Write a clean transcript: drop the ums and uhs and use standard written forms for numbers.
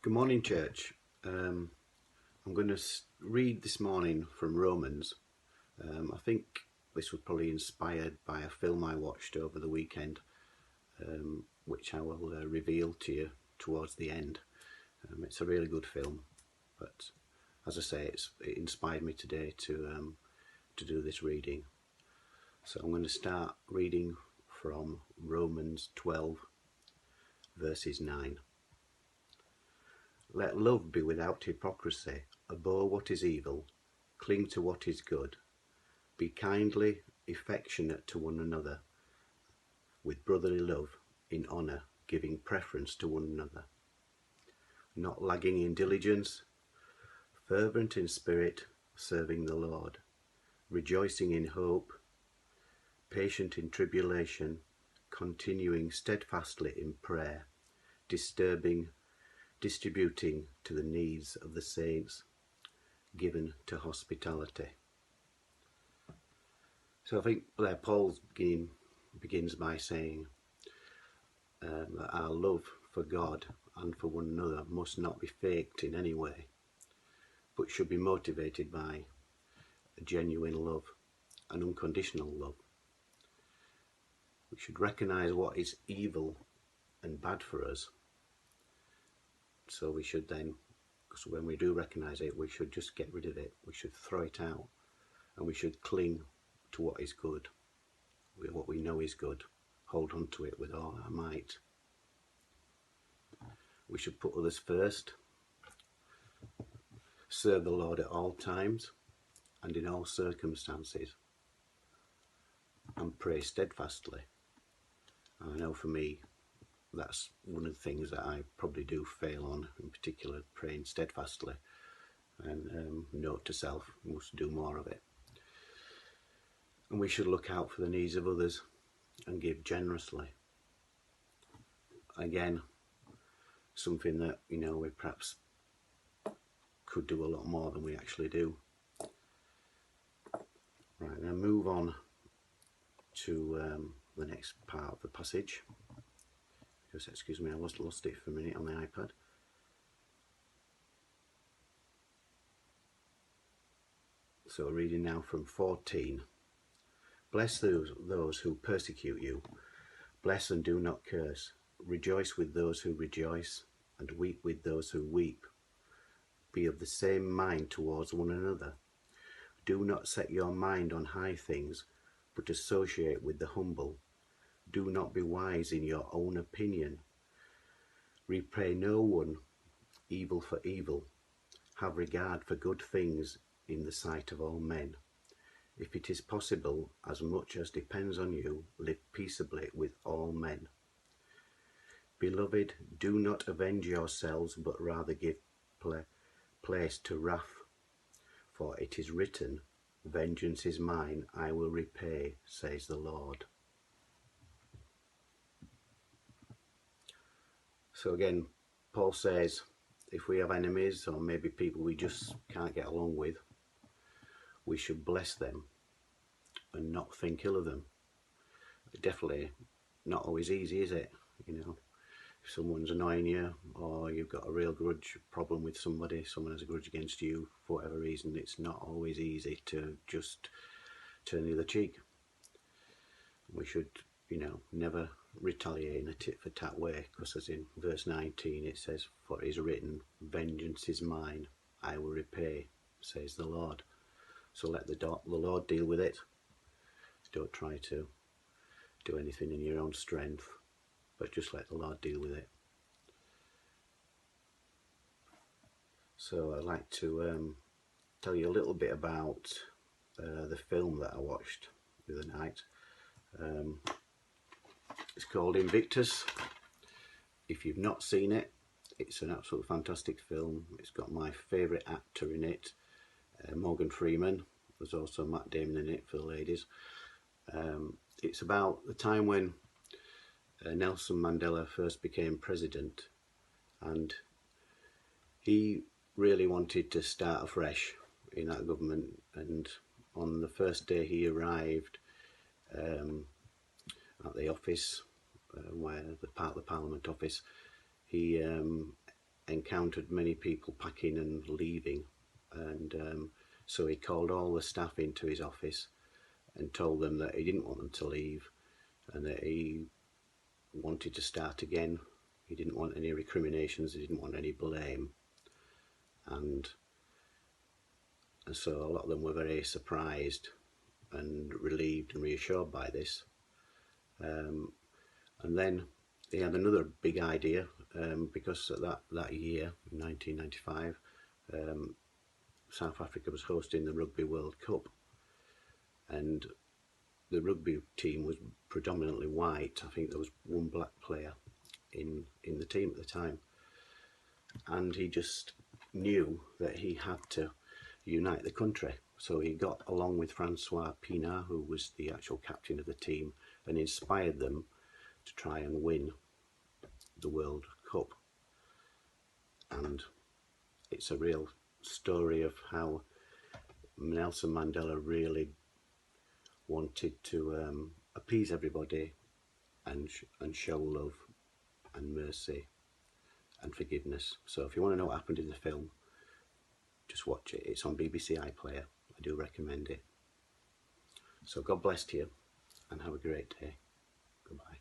Good morning, church. I'm going to read this morning from Romans. I think this was probably inspired by a film I watched over the weekend, which I will reveal to you towards the end. It's a really good film, but as I say, it inspired me today to do this reading. So I'm going to start reading from Romans 12, verses 9. Let love be without hypocrisy. Abhor what is evil, cling to what is good. Be kindly affectionate to one another, with brotherly love, in honour, giving preference to one another. Not lagging in diligence, fervent in spirit, serving the Lord, rejoicing in hope, patient in tribulation, continuing steadfastly in prayer, distributing to the needs of the saints, given to hospitality. So I think there Paul begins by saying that our love for God and for one another must not be faked in any way, but should be motivated by a genuine love, an unconditional love. We should recognise what is evil and bad for us. So we should then, because when we do recognise it, we should just get rid of it. We should throw it out, and we should cling to what is good, what we know is good. Hold on to it with all our might. We should put others first, serve the Lord at all times and in all circumstances, and pray steadfastly. I know for me, that's one of the things that I probably do fail on, in particular, praying steadfastly. And note to self, we must do more of it. And we should look out for the needs of others and give generously. Again, something that, we perhaps could do a lot more than we actually do. Right, now move on to the next part of the passage. Just excuse me, I lost it for a minute on the iPad. So reading now from 14. Bless those who persecute you. Bless and do not curse. Rejoice with those who rejoice, and weep with those who weep. Be of the same mind towards one another. Do not set your mind on high things, but associate with the humble. Do not be wise in your own opinion. Repay no one evil for evil. Have regard for good things in the sight of all men. If it is possible, as much as depends on you, live peaceably with all men. Beloved, do not avenge yourselves, but rather give place to wrath. For it is written, vengeance is mine, I will repay, says the Lord. So again, Paul says, if we have enemies or maybe people we just can't get along with, we should bless them and not think ill of them. Definitely not always easy, is it? If someone's annoying you, or you've got a real grudge problem with somebody, someone has a grudge against you for whatever reason, it's not always easy to just turn the other cheek. We should, never retaliate in a tit for tat way, because as in verse 19 it says, for it is written, vengeance is mine, I will repay, says the Lord. So let the Lord deal with it. Don't try to do anything in your own strength, but just let the Lord deal with it. So I'd like to tell you a little bit about the film that I watched the other night. It's called Invictus. If you've not seen it, it's an absolute fantastic film. It's got my favourite actor in it, Morgan Freeman. There's also Matt Damon in it for the ladies. It's about the time when Nelson Mandela first became president, and he really wanted to start afresh in that government. And on the first day he arrived at the office, where the Parliament office, he encountered many people packing and leaving, and so he called all the staff into his office and told them that he didn't want them to leave and that he wanted to start again. He didn't want any recriminations, he didn't want any blame, and so a lot of them were very surprised and relieved and reassured by this. And then he had another big idea, because that year, in 1995, South Africa was hosting the Rugby World Cup, and the rugby team was predominantly white. I think there was one black player in the team at the time, and he just knew that he had to unite the country. So he got along with Francois Pienaar, who was the actual captain of the team, and inspired them to try and win the World Cup. And it's a real story of how Nelson Mandela really wanted to appease everybody and show love and mercy and forgiveness. So if you want to know what happened in the film, just watch it. It's on BBC iPlayer. I do recommend it. So God bless to you and have a great day. Goodbye.